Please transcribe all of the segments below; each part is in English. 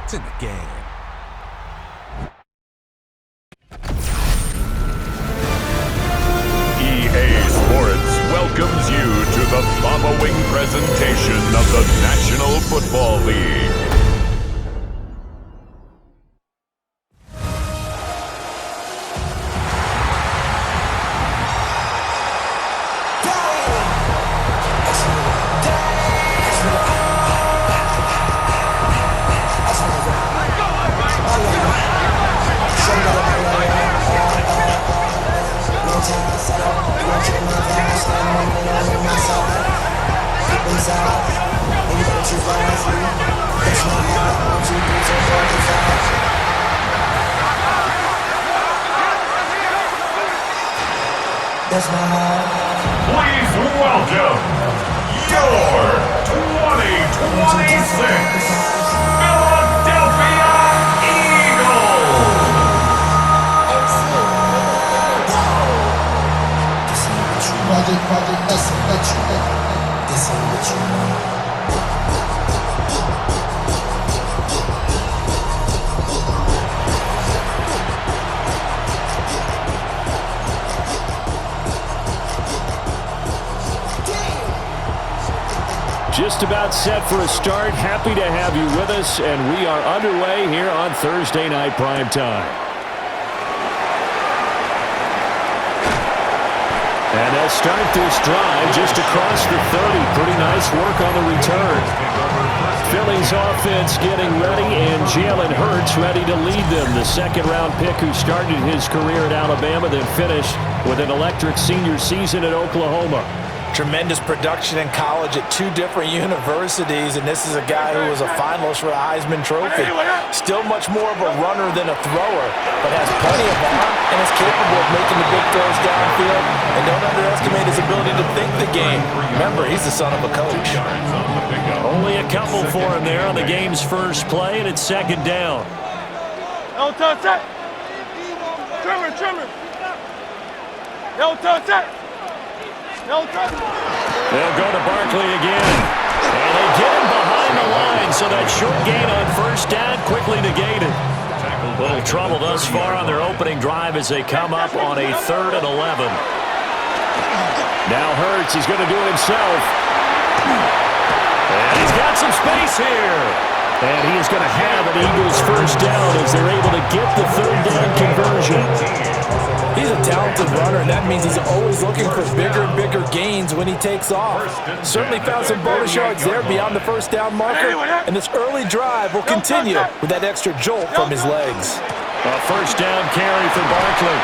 It's in the game. EA Sports welcomes you to the following presentation of the National Football League. Please welcome your 2026 Philadelphia Eagles. Just about set for a start. Happy to have you with us, and we are underway here on Thursday Night Primetime. And they'll start this drive just across the 30. Pretty nice work on the return. Philly's offense getting ready, and Jalen Hurts ready to lead them. The second-round pick who started his career at Alabama, then finished with an electric senior season at Oklahoma. Tremendous production in college at two different universities, and this is a guy who was a finalist for the Heisman Trophy. Still much more of a runner than a thrower, but has plenty of arm and is capable of making the big throws downfield. And don't underestimate his ability to think the game. Remember, he's the son of a coach. Only a couple for him there on the game's first play, and it's second down. No touch it. Trimmer. No touch it. No touch. They'll go to Barkley again. And they get him behind the line, so that short gain on first down quickly negated. A little trouble thus far on their opening drive as they come up on a 3rd and 11. Now Hurts, he's going to do it himself. And he's got some space here. And he is going to have an Eagles first down as they're able to get the 3rd down conversion. He's a talented runner, and that means he's always looking for bigger and bigger gains when he takes off. Certainly found some bonus yards there beyond the first down marker, and this early drive will continue with that extra jolt from his legs. A first down carry for Barkley.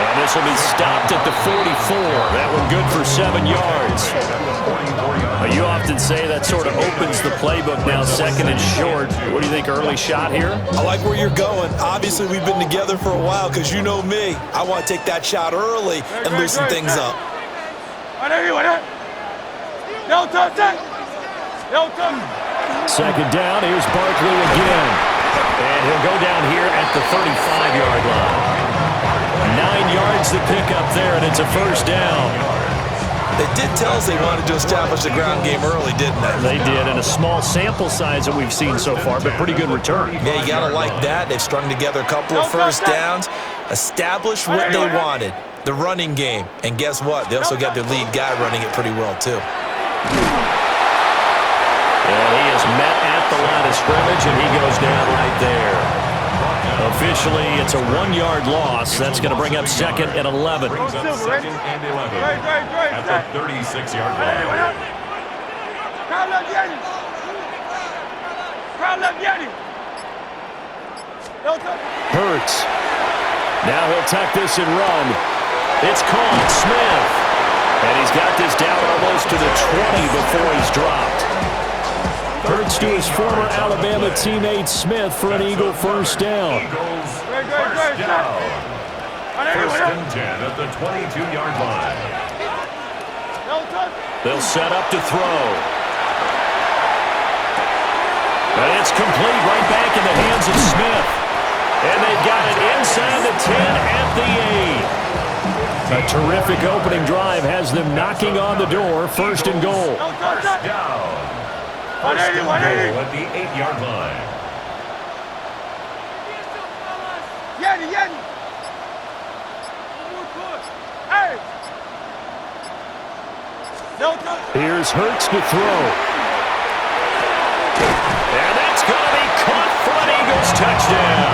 And this will be stopped at the 44. That one good for 7 yards. You often say that sort of opens the playbook now, 2nd and short. What do you think, early shot here? I like where you're going. Obviously, we've been together for a while because you know me. I want to take that shot early and loosen things up. Second down, here's Barkley again. And he'll go down here at the 35-yard line. 9 yards to pick up there, and it's a first down. They did tell us they wanted to establish the ground game early, didn't they? They did, and a small sample size that we've seen so far, but pretty good return. Yeah, you got to like that. They've strung together a couple of first downs, established what they wanted, the running game. And guess what? They also got their lead guy running it pretty well, too. And he is met at the line of scrimmage, and he goes down right there. Officially, it's a 1-yard loss. That's going to bring up 2nd and 11. 2nd and 11 at the 36-yard line. Hurts. Now he'll tuck this and run. It's caught. Smith. And he's got this down almost to the 20 before he's dropped. Hurts to his former Alabama teammate Smith for an Eagle first down. Eagles first down. 1st and 10 at the 22-yard line. They'll set up to throw. And it's complete right back in the hands of Smith. And they've got it inside the 10 at the 8. A terrific opening drive has them knocking on the door. 1st and goal. First down. First and goal at the 8-yard line. Yeti. Hey. Here's Hurts to throw. And that's going to be caught for an Eagles touchdown.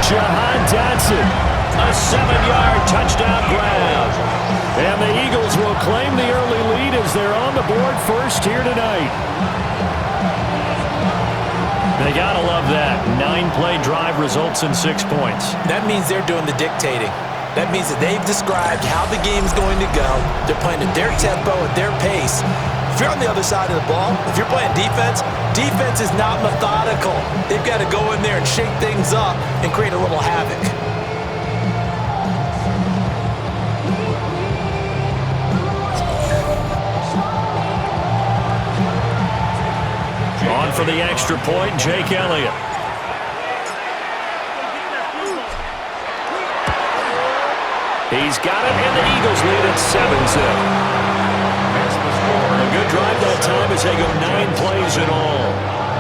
Jahan Dotson, a 7-yard touchdown grab. And the Eagles will claim the early lead as they're on the board first here tonight. They got to love that. 9-play drive results in 6 points. That means they're doing the dictating. That means that they've described how the game's going to go. They're playing at their tempo, at their pace. If you're on the other side of the ball, if you're playing defense, defense is not methodical. They've got to go in there and shake things up and create a little havoc. On for the extra point, Jake Elliott. He's got it, and the Eagles lead at 7-zip. A good drive that time as they go 9 plays in all.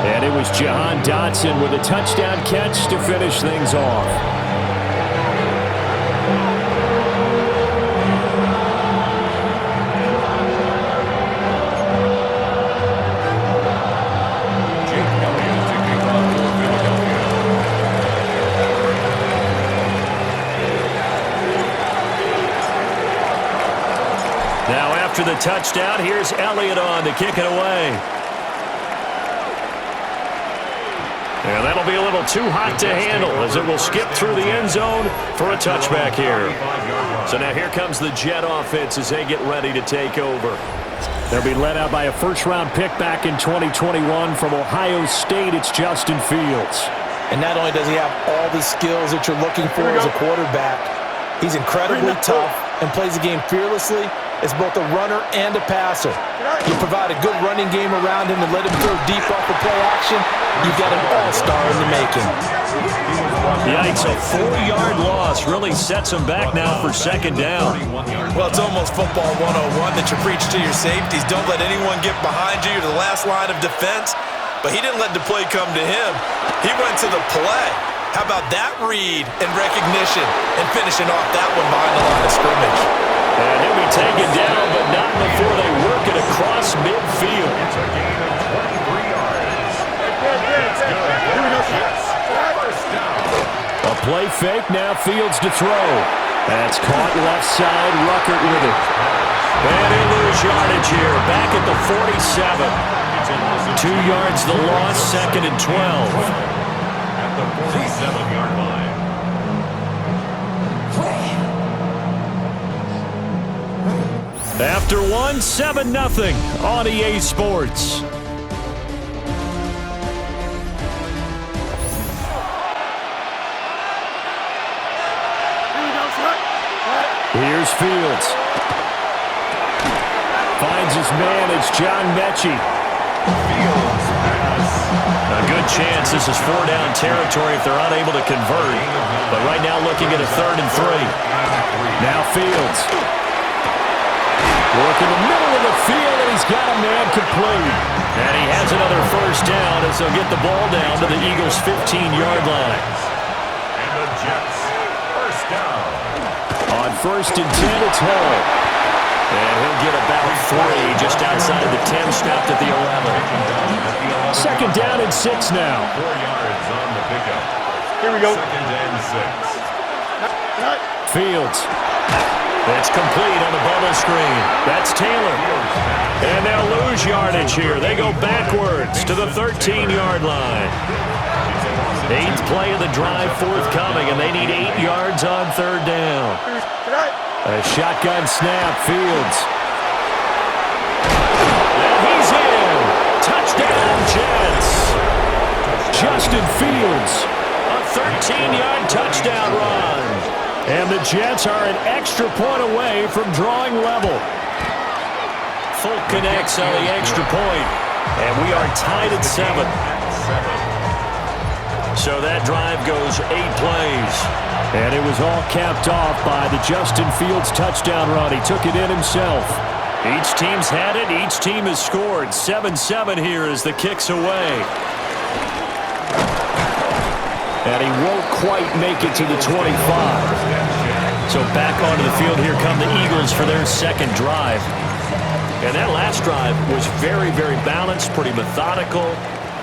And it was Jahan Dotson with a touchdown catch to finish things off. After the touchdown, here's Elliott on to kick it away. And that'll be a little too hot to handle as it will skip through the end zone for a touchback here. So now here comes the Jet offense as they get ready to take over. They'll be led out by a first-round pick back in 2021 from Ohio State. It's Justin Fields. And not only does he have all the skills that you're looking for as a quarterback, he's incredibly tough and plays the game fearlessly as both a runner and a passer. You provide a good running game around him and let him throw deep off the play action, you've got an all-star in the making. Yikes, a 4-yard loss really sets him back now for second down. Well, it's almost football 101 that you preach to your safeties. Don't let anyone get behind you to the last line of defense. But he didn't let the play come to him. He went to the play. How about that read and recognition and finishing off that one behind the line of scrimmage? And he'll be taken down, but not before they work it across midfield. It's a gain of 23 yards. It's good. First down. A play fake, now Fields to throw. That's caught left side, Ruckert with it. And he'll lose yardage here, back at the 47. 2 yards the loss, second and 12. At the 47-yard line. After one, 7-0 on EA Sports. Here's Fields. Finds his man, it's John Mechie. Fields pass. A good chance this is 4-down territory if they're unable to convert. But right now looking at a 3rd and 3. Now Fields. Working the middle of the field, and he's got a man complete. And he has another first down as they'll get the ball down to the Eagles' 15-yard line. And the Jets, first down. On 1st and 10, it's Hall. And he'll get about 3 just outside the 10, stopped at the 11. Second down and 6 now. 4 yards on the pickup. Here we go. Second and 6. Fields. That's complete on the bubble screen. That's Taylor. And they'll lose yardage here. They go backwards to the 13-yard line. 8th play of the drive forthcoming, and they need 8 yards on 3rd down. A shotgun snap, Fields. And he's in. Touchdown, Jets. Justin Fields. A 13-yard touchdown run. And the Jets are an extra point away from drawing level. Folk connects on the extra point. And we are tied at 7. So that drive goes 8 plays. And it was all capped off by the Justin Fields touchdown run. He took it in himself. Each team's had it. Each team has scored. 7-7 here as the kick's away. And he won't quite make it to the 25. So back onto the field, here come the Eagles for their second drive. And that last drive was very, very balanced, pretty methodical.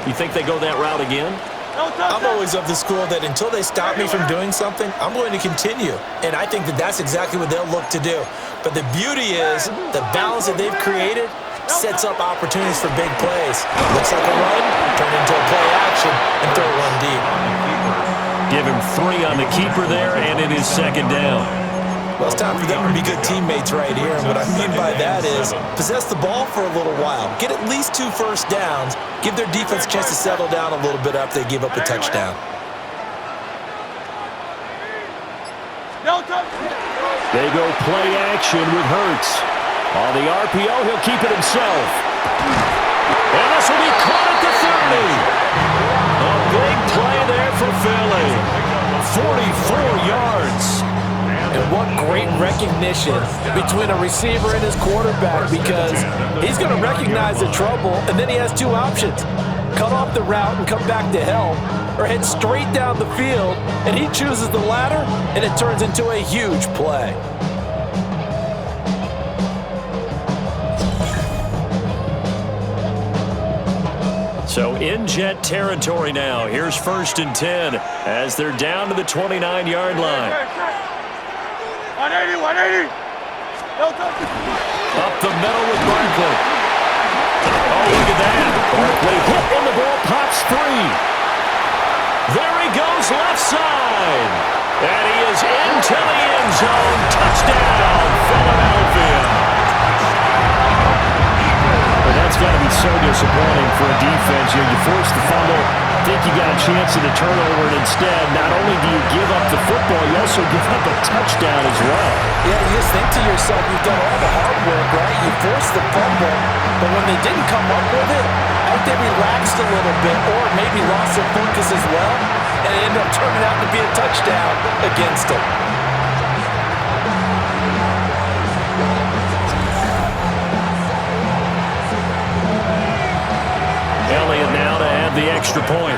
You think they go that route again? I'm always of the school that until they stop me from doing something, I'm going to continue. And I think that that's exactly what they'll look to do. But the beauty is the balance that they've created sets up opportunities for big plays. Looks like a run, turn into a play action, and throw one deep. Give him 3 on the keeper there, and it is second down. Well, it's time for them to be good teammates right here. And what I mean by that is possess the ball for a little while. Get at least 2 first downs. Give their defense a chance to settle down a little bit after they give up a touchdown. They go play action with Hurts. On the RPO, he'll keep it himself. And this will be caught at the 30. A big play there for Philly. 44 yards. And what great recognition between a receiver and his quarterback, because he's going to recognize the trouble, and then he has 2 options. Cut off the route and come back to help, or head straight down the field, and he chooses the latter, and it turns into a huge play. So in Jet territory now. Here's 1st and 10 as they're down to the 29-yard line. 180, 180. Up the middle with Barkley. Oh, look at that. Barkley hit and the ball pops free. There he goes left side. And he is into the end zone. Touchdown, Philadelphia. Well, that's got to be so disappointing for a defense. You force the fumble, think you got a chance at a turnover, and instead, not only do you give up the football, you also give up a touchdown as well. Yeah, you just think to yourself, you've done all the hard work, right? You forced the fumble, but when they didn't come up with it, I think they relaxed a little bit or maybe lost their focus as well, and it ended up turning out to be a touchdown against them. Elliott now to add the extra point.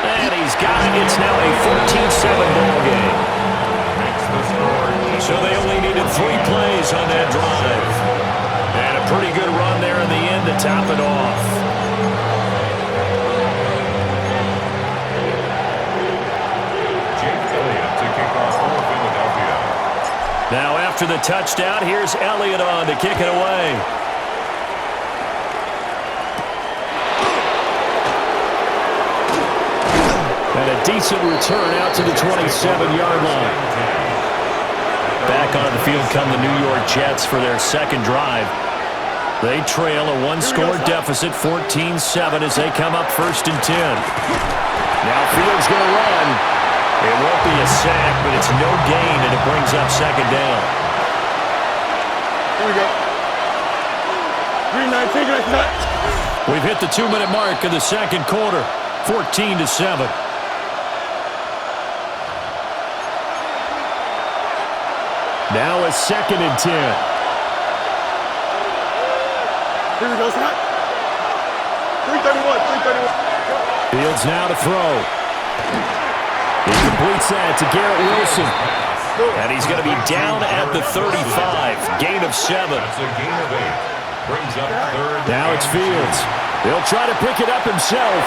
And he's got it. It's now a 14-7 ball game. So they only needed 3 plays on that drive. And a pretty good run there in the end to top it off. Now after the touchdown, here's Elliott on to kick it away. And a decent return out to the 27-yard line. Back on the field come the New York Jets for their second drive. They trail a 1-score deficit, 14-7, as they come up 1st and 10. Now Fields going to run. It won't be a sack, but it's no gain, and it brings up second down. Here we go. 3-9, take it. We've hit the 2-minute mark of the second quarter, 14-7. Now a 2nd and 10. Here we go, snap. 331, 331. Fields now to throw. He completes that to Garrett Wilson. And he's going to be down at the 35. Gain of 7. Now it's Fields. He'll try to pick it up himself.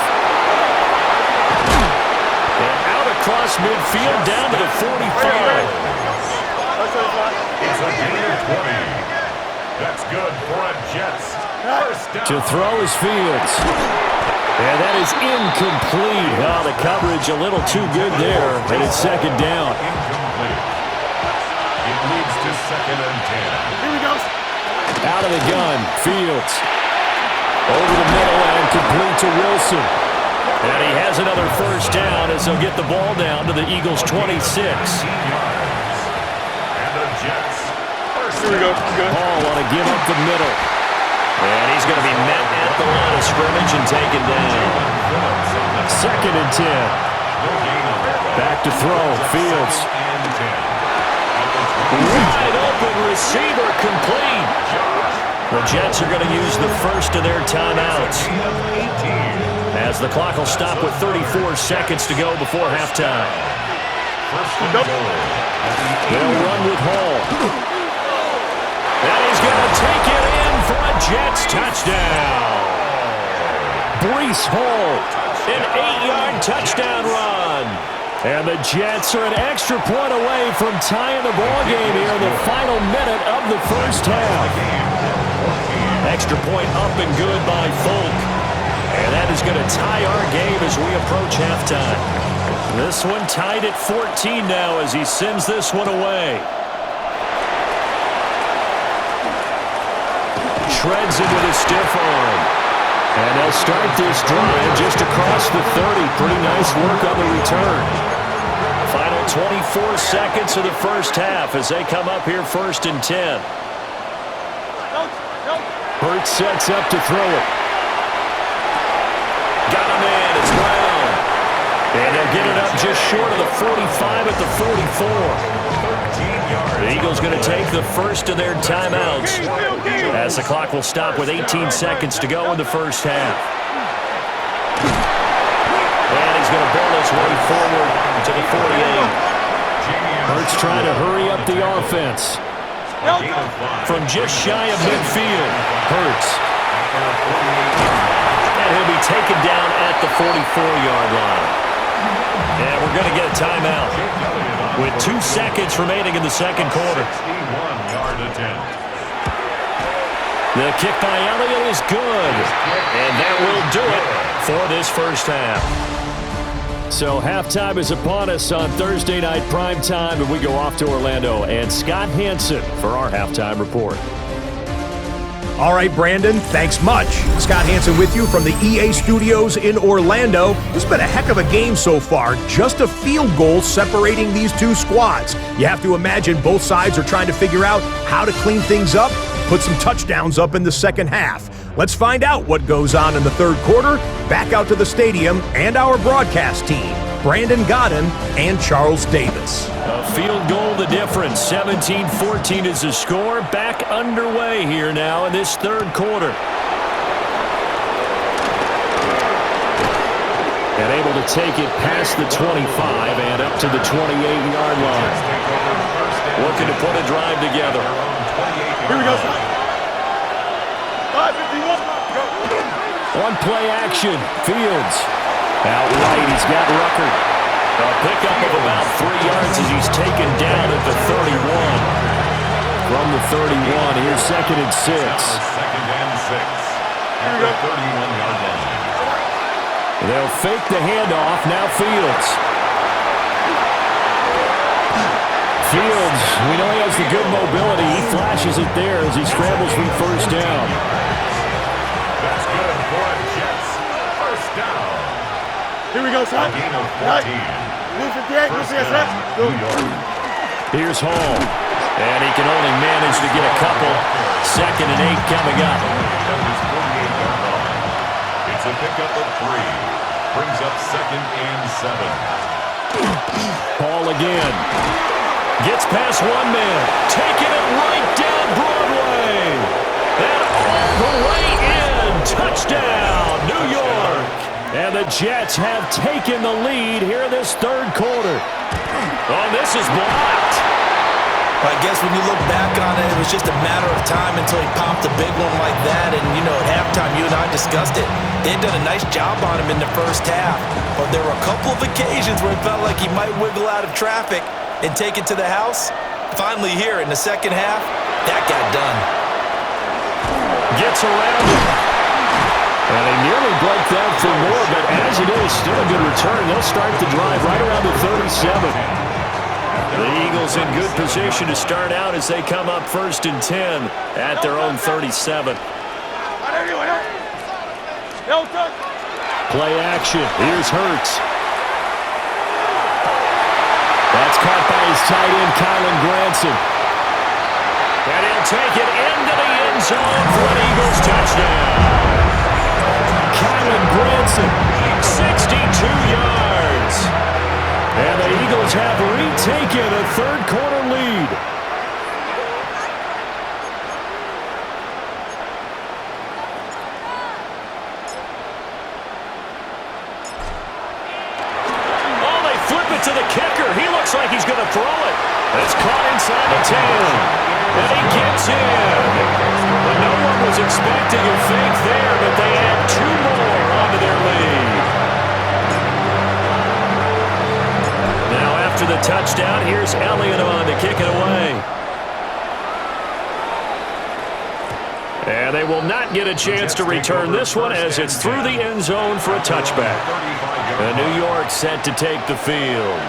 And out across midfield down to the 45. It's a gain of 20. That's good for a Jets. First down. To throw is Fields. And that is incomplete. Oh, the coverage a little too good there, and it's second down. Incomplete. It leads to 2nd and 10. Here we go. Out of the gun, Fields. Over the middle and complete to Wilson. And he has another first down as they'll get the ball down to the Eagles' 26. And the Jets. Here we go. Good. Paul want to give up the middle. And he's going to be met at the line of scrimmage and taken down. 2nd and 10. Back to throw, Fields. Wide open receiver complete. The Jets are going to use the first of their timeouts, as the clock will stop with 34 seconds to go before halftime. They'll run with Hall. And he's going to take it in for a Jets touchdown. Breece Hall, an 8-yard touchdown run. And the Jets are an extra point away from tying the ball game here in the final minute of the first half. Extra point up and good by Folk. And that is going to tie our game as we approach halftime. This one tied at 14 now as he sends this one away. Shreds it with a stiff arm. And they'll start this drive just across the 30. Pretty nice work on the return. Final 24 seconds of the first half as they come up here 1st and 10. Hurts sets up to throw it. Got him in. It's Brown. And they'll get it up just short of the 45 at the 44. The Eagles going to take the first of their timeouts as the clock will stop with 18 seconds to go in the first half. And he's going to ball his way forward to the 48. Hurts trying to hurry up the offense. From just shy of midfield, Hurts. And he'll be taken down at the 44-yard line. And we're going to get a timeout with 2 seconds remaining in the second quarter. The kick by Elliott is good. And that will do it for this first half. So halftime is upon us on Thursday night primetime, and we go off to Orlando. And Scott Hansen for our halftime report. All right, Brandon, thanks much. Scott Hansen with you from the EA Studios in Orlando. This has been a heck of a game so far. Just a field goal separating these two squads. You have to imagine both sides are trying to figure out how to clean things up, put some touchdowns up in the second half. Let's find out what goes on in the third quarter. Back out to the stadium and our broadcast team, Brandon Godden and Charles Davis. A field goal the difference. 17-14 is the score. Back underway here now in this third quarter. And able to take it past the 25 and up to the 28-yard line. Looking to put a drive together. Here we go. 5:51. One play action. Fields. Out right, he's got Rucker. A pickup of about 3 yards as he's taken down at the 31. From the 31, here's 2nd and 6. Second and 6 at the 31-yard line. They'll fake the handoff. Now Fields. Fields, we know he has the good mobility. He flashes it there as he scrambles for first down. That's good for a Jets first down. Here we go, son. Gain of 14. First down, New York. Here's Hall. And he can only manage to get a couple. 2nd and 8 coming up. It's a pickup of 3. Brings up 2nd and 7. Hall again. Gets past one man. Taking it right down Broadway. And all the way in. Touchdown, New York. And the Jets have taken the lead here in this third quarter. Oh, this is blocked. I guess when you look back on it, it was just a matter of time until he popped a big one like that. And, you know, at halftime, you and I discussed it. They had done a nice job on him in the first half. But there were a couple of occasions where it felt like he might wiggle out of traffic and take it to the house. Finally here in the second half, that got done. Gets around him. And they nearly broke that for more, but as it is, still a good return. They'll start the drive right around the 37. The Eagles in good position to start out as they come up 1st and 10 at their own 37. Play action. Here's Hurts. That's caught by his tight end, Kylan Granson. And he'll take it into the end zone for an Eagles touchdown. Kylan Granson, 62 yards. And the Eagles have retaken a third quarter lead. inside the 10. And he gets in. But no one was expecting a fake there, but they add 2 more onto their lead. Now after the touchdown, here's Elliott on to kick it away. And they will not get a chance to return this one as it's through the end zone for a touchback. And New York set to take the field.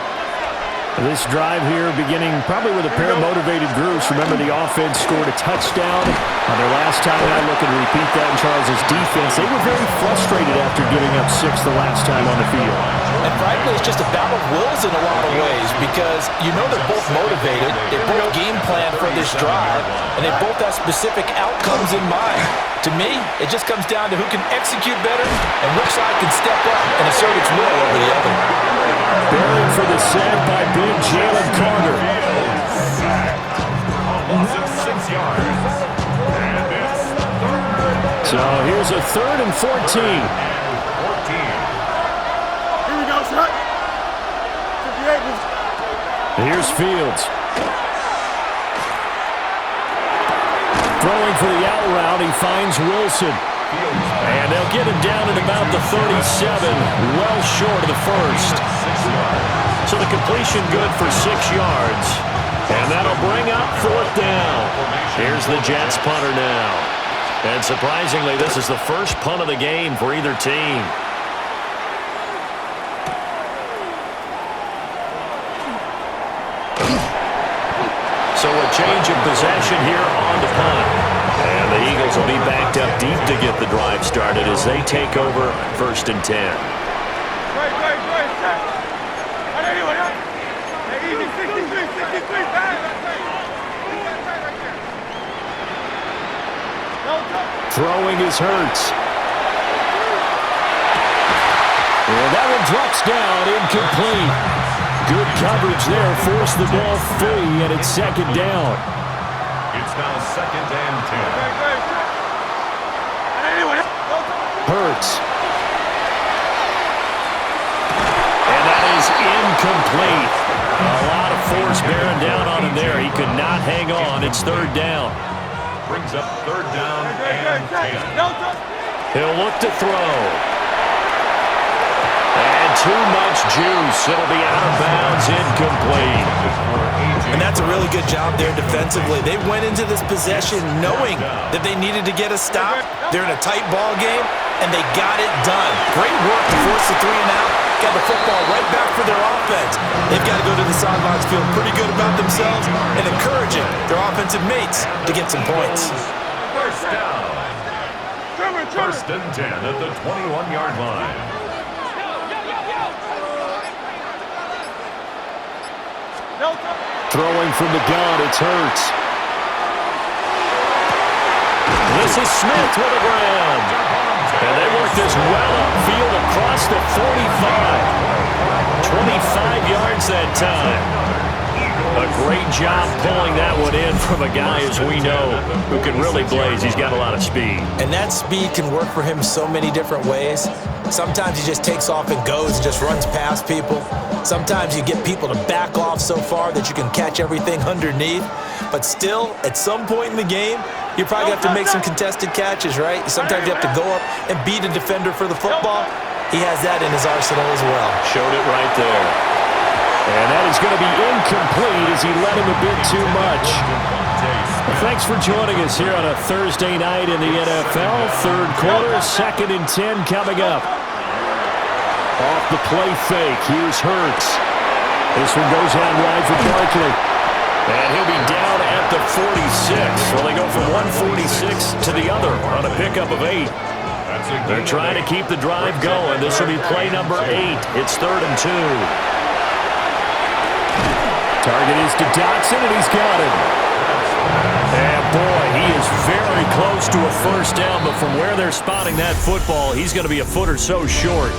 This drive here beginning probably with a pair of motivated groups. Remember, the offense scored a touchdown on their last time out. Looking to repeat that in Charles' defense. They were very frustrated after giving up 6 the last time on the field. And frankly, it's just a battle of wills in a lot of ways because you know they're both motivated. They both game plan for this drive, and they both have specific outcomes in mind. To me, it just comes down to who can execute better and which side can step up and assert its will over the other. Buried for the sack by big Jalen Carter. So here's a 3rd and 14. Here we go, son. 58. Here's Fields. Throwing for the out route, he finds Wilson. And they'll get him down at about the 37, well short of the first. So the completion good for 6 yards. And that'll bring up 4th down. Here's the Jets punter now. And surprisingly, this is the first punt of the game for either team. So a change of possession here on the punt. And the Eagles will be backed up deep to get the drive started as they take over 1st and 10. Great. Anyway, easy, 63, back. Throwing is Hurts. And that one drops down, incomplete. Good coverage there, forced the ball free, and it's 2nd down. It's now 2nd and 10. Hurts. And that is incomplete. A lot of force bearing down on him there. He could not hang on. It's 3rd down. Brings up 3rd down and 10. He'll look to throw. And too much juice. It'll be out of bounds, incomplete. And that's a really good job there defensively. They went into this possession knowing that they needed to get a stop. They're in a tight ball game, and they got it done. Great work to force the 3 and out. Got the football right back for their offense. They've got to go to the sidelines feeling pretty good about themselves and encouraging their offensive mates to get some points. First down. 1st and 10 at the 21-yard line. Throwing from the gun, it's Hurts. This is Smith with a ground. And they work this well upfield across the 45. 25 yards that time. A great job pulling that one in from a guy, as we know, who can really blaze. He's got a lot of speed. And that speed can work for him so many different ways. Sometimes he just takes off and goes and just runs past people. Sometimes you get people to back off so far that you can catch everything underneath. But still, at some point in the game, you probably have to make some contested catches, right? Sometimes you have to go up and beat a defender for the football. He has that in his arsenal as well. Showed it right there. And that is going to be incomplete as he led him a bit too much. Well, thanks for joining us here on a Thursday night in the NFL. 3rd quarter, 2nd and 10 coming up. Off the play fake, here's Hurts. This one goes out wide for Barkley. And he'll be down at the 46. Well, they go from 146 to the other on a pickup of 8. They're trying to keep the drive going. This will be play number 8. It's 3rd and 2. Target is to Dotson, and he's got him. And boy, he is very close to a 1st down, but from where they're spotting that football, he's going to be a foot or so short.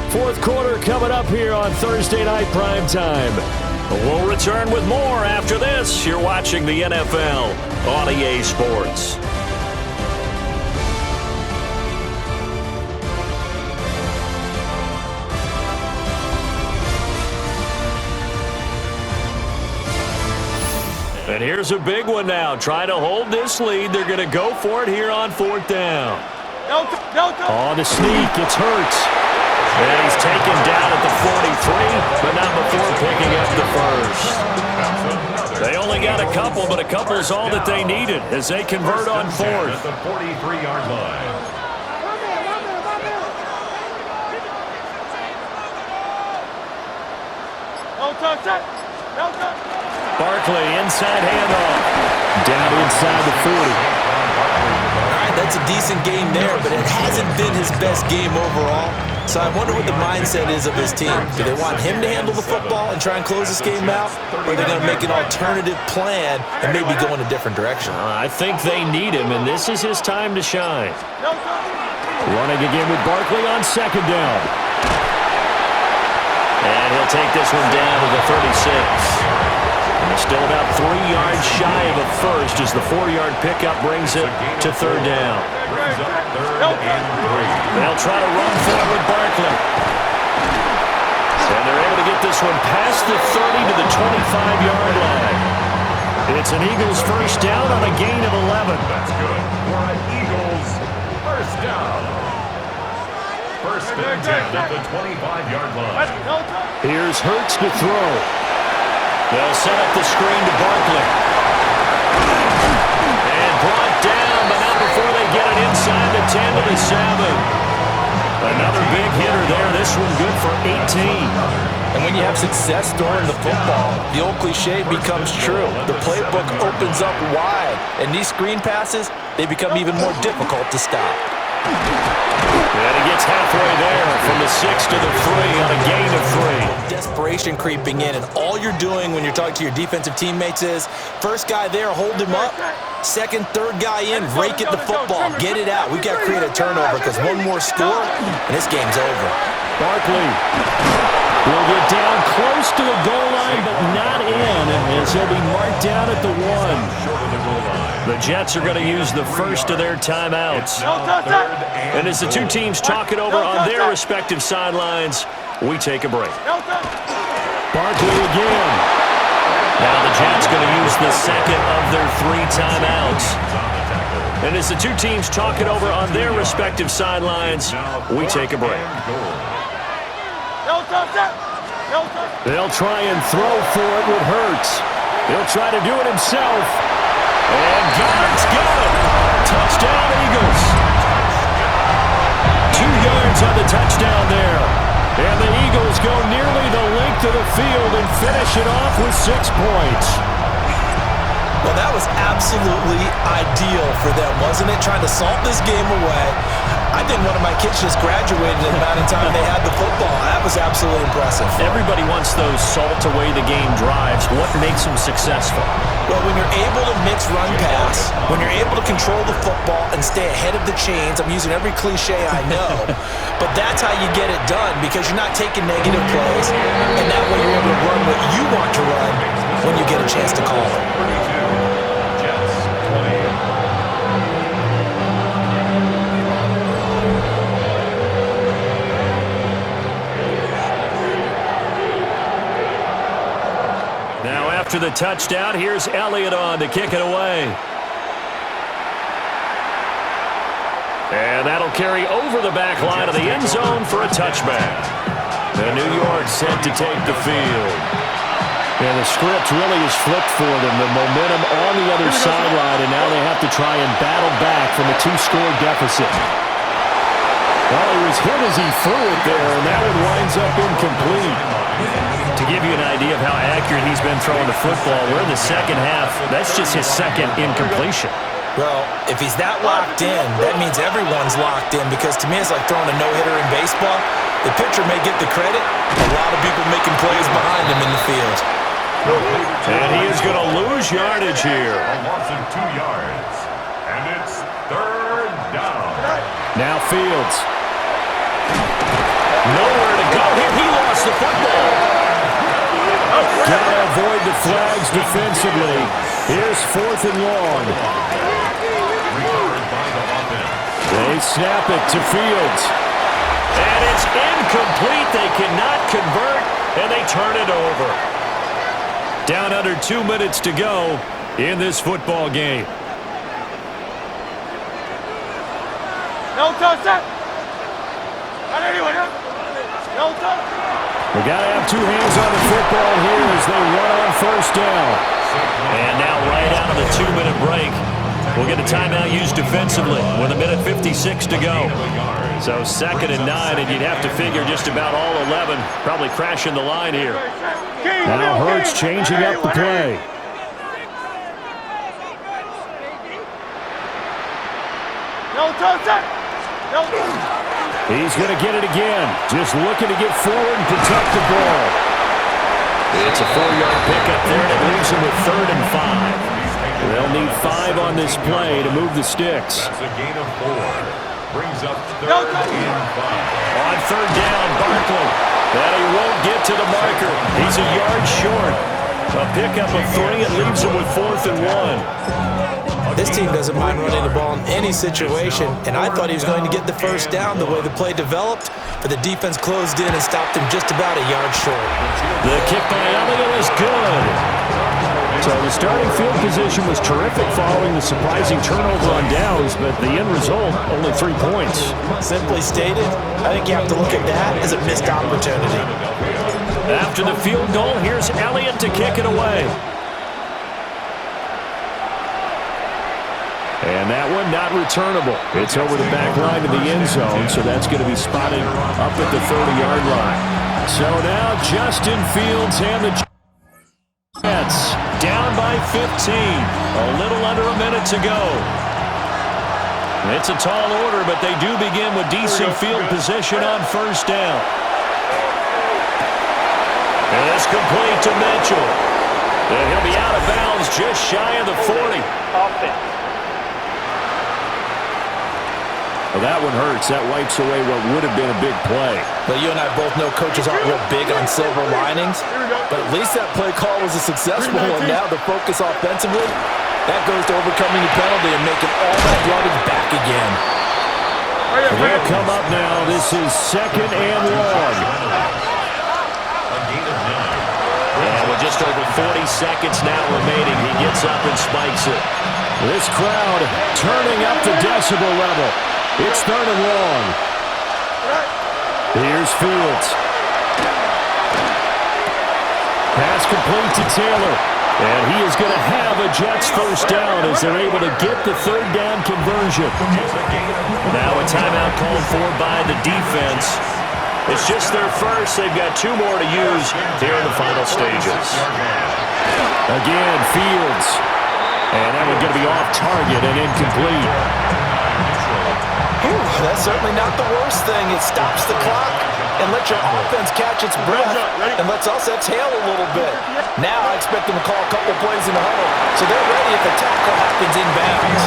4th quarter coming up here on Thursday Night Primetime. We'll return with more after this. You're watching the NFL on EA Sports. And here's a big one now. Trying to hold this lead. They're going to go for it here on 4th down. On the sneak, it's Hurts. And he's taken down at the 43, but not before picking up the first. They only got a couple, but a couple is all that they needed as they convert on 4th. At the 43-yard line. Barkley, inside handoff. Down inside the 40. All right, that's a decent game there, but it hasn't been his best game overall. So I wonder what the mindset is of his team. Do they want him to handle the football and try and close this game out? Or are they going to make an alternative plan and maybe go in a different direction? I think they need him, and this is his time to shine. Running again with Barkley on 2nd down. And he'll take this one down to the 36. And they're still about 3 yards shy of a first as the 4-yard pickup brings it to 3rd down. They'll try to run for it with Barkley. And they're able to get this one past the 30 to the 25-yard line. It's an Eagles first down on a gain of 11. That's good for an Eagles first down. First and 10 at the 25-yard line. Here's Hurts to throw. They'll set up the screen to Barkley. And brought down, but not before they get it inside the 10 to the 7. Another big hitter there. This one good for 18. And when you have success throwing the football, the old cliche becomes true. The playbook opens up wide, and these screen passes, they become even more difficult to stop. And he gets halfway there from the 6 to the 3 on a gain of 3. Desperation creeping in, and all you're doing when you're talking to your defensive teammates is, first guy there, hold him up. Second, third guy in, rake at the football. Get it out. We've got to create a turnover because one more score, and this game's over. Barkley will get down close to the goal line, but not in, as he'll be marked down at the 1. The Jets are going to use the first of their timeouts. And as the two teams talk it over on their respective sidelines, we take a break. Barkley again. Now the Jets going to use the second of their 3 timeouts. And as the two teams talk it over on their respective sidelines, we take a break. They'll try and throw for it with Hurts. He'll try to do it himself. And Goddard's got it. Touchdown, Eagles. 2 yards on the touchdown there. And the Eagles go nearly the length of the field and finish it off with 6 points. Well, that was absolutely ideal for them, wasn't it? Trying to salt this game away. I think one of my kids just graduated in the amount of time they had the football. That was absolutely impressive. Everybody wants those salt-away-the-game drives. What makes them successful? Well, when you're able to mix run-pass, when you're able to control the football and stay ahead of the chains, I'm using every cliche I know, but that's how you get it done because you're not taking negative plays, and that way you're able to run what you want to run when you get a chance to call it. After the touchdown, here's Elliott on to kick it away. And that'll carry over the back line of the end zone for a touchback. And New York set to take the field. And the script really is flipped for them. The momentum on the other sideline, and now they have to try and battle back from a 2-score deficit. Well, he was hit as he threw it there, and that one winds up incomplete. To give you an idea of how accurate he's been throwing the football, we're in the second half. That's just his second incompletion. Well, if he's that locked in, that means everyone's locked in because to me it's like throwing a no-hitter in baseball. The pitcher may get the credit, a lot of people making plays behind him in the field. And he is going to lose yardage here. A loss of 2 yards. And it's 3rd down. Now Fields. Nowhere to go here. He lost the football. Gotta avoid the flags defensively. Here's 4th and long. They snap it to Fields. And it's incomplete. They cannot convert, and they turn it over. Down under 2 minutes to go in this football game. No touch that. Not anyone. No touch. We got to have two hands on the football here as they run on first down. And now right out of the 2-minute break, we'll get a timeout used defensively with 1:56 to go. So 2nd and 9, and you'd have to figure just about all 11 probably crashing the line here. Now Hurts changing up the play. No touch that. No touch. He's going to get it again. Just looking to get forward and protect the ball. It's a 4-yard pickup there, and it leaves him with 3rd and 5. They'll need 5 on this play to move the sticks. That's a gain of 4. Brings up 3rd No, and 5. On 3rd down, Barkley. That he won't get to the marker. He's a yard short. A pickup of 3. It leaves him with 4th and 1. This team doesn't mind running the ball in any situation, and I thought he was going to get the first down the way the play developed, but the defense closed in and stopped him just about a yard short. The kick by Elliott is good. So the starting field position was terrific following the surprising turnover on downs, but the end result, only 3 points. Simply stated, I think you have to look at that as a missed opportunity. After the field goal, here's Elliott to kick it away. And that one not returnable. It's over the back line of the end zone, so that's going to be spotted up at the 30-yard line. So now Justin Fields and the Jets down by 15. A little under a minute to go. It's a tall order, but they do begin with decent field position on first down. And it's complete to Mitchell. And he'll be out of bounds just shy of the 40. Well, that one hurts. That wipes away what would have been a big play. Well, you and I both know coaches aren't real big on silver linings, but at least that play call was a successful one. Now the focus offensively, that goes to overcoming the penalty and making all that yardage back again. They'll come up now. This is 2nd and 1. And with just over 40 seconds now remaining, he gets up and spikes it. This crowd turning up the decibel level. It's 3rd and long. Here's Fields. Pass complete to Taylor. And he is going to have a Jets first down as they're able to get the 3rd down conversion. Now a timeout called for by the defense. It's just their first. They've got 2 more to use here in the final stages. Again, Fields. And that one's going to be off target and incomplete. That's certainly not the worst thing. It stops the clock and lets your offense catch its breath and lets us exhale a little bit. Now I expect them to call a couple plays in the huddle so they're ready if the tackle happens in bounds.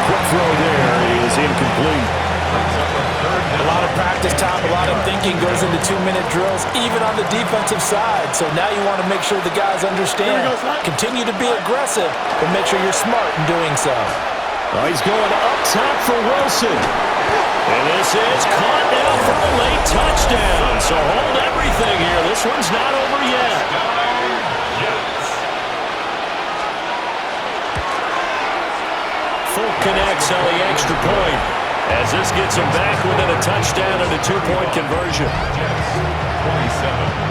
Quick throw there is incomplete. A lot of practice time, a lot of thinking goes into 2-minute drills, even on the defensive side. So now you want to make sure the guys understand. Continue to be aggressive, but make sure you're smart in doing so. Oh, he's going up top for Wilson. And this is caught now for a late touchdown. So hold everything here. This one's not over yet. Full connects on the extra point as this gets him back within a touchdown and a 2-point conversion. 27.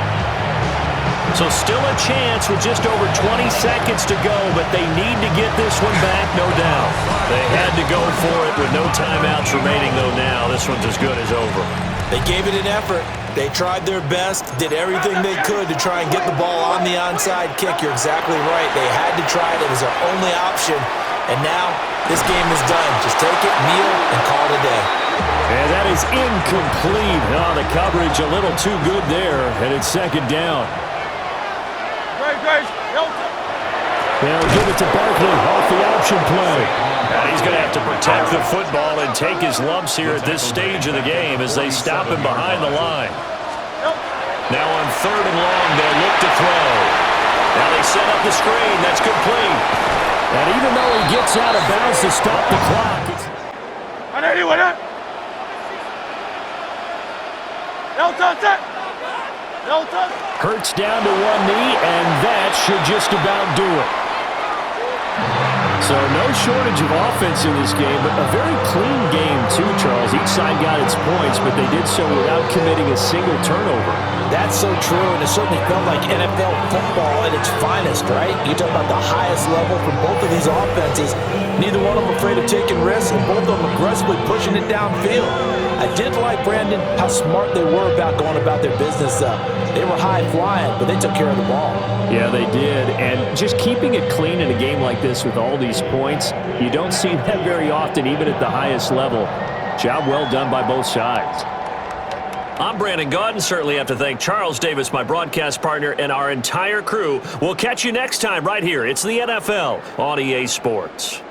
So still a chance with just over 20 seconds to go, but they need to get this one back, no doubt. They had to go for it with no timeouts remaining, though now this one's as good as over. They gave it an effort. They tried their best, did everything they could to try and get the ball on the onside kick. You're exactly right. They had to try it. It was their only option. And now this game is done. Just take it, kneel, and call it a day. And that is incomplete. Oh, the coverage a little too good there, and it's 2nd down. They'll give it to Barkley off the option play. And he's going to have to protect the football and take his lumps here at this stage of the game as they stop him behind the line. Now on 3rd and long, they'll look to throw. Now they set up the screen. That's complete. And even though he gets out of bounds to stop the clock. Hurts down to one knee, and that should just about do it. So no shortage of offense in this game, but a very clean game too, Charles. Each side got its points, but they did so without committing a single turnover. That's so true, and it certainly felt like NFL football at its finest, right? You talk about the highest level from both of these offenses. Neither one of them afraid of taking risks, and both of them aggressively pushing it downfield. I did like, Brandon, how smart they were about going about their business. They were high-flying, but they took care of the ball. Yeah, they did, and just keeping it clean in a game like this with all these points, you don't see that very often, even at the highest level. Job well done by both sides. I'm Brandon Gaudin. Certainly have to thank Charles Davis, my broadcast partner, and our entire crew. We'll catch you next time right here. It's the NFL on EA Sports.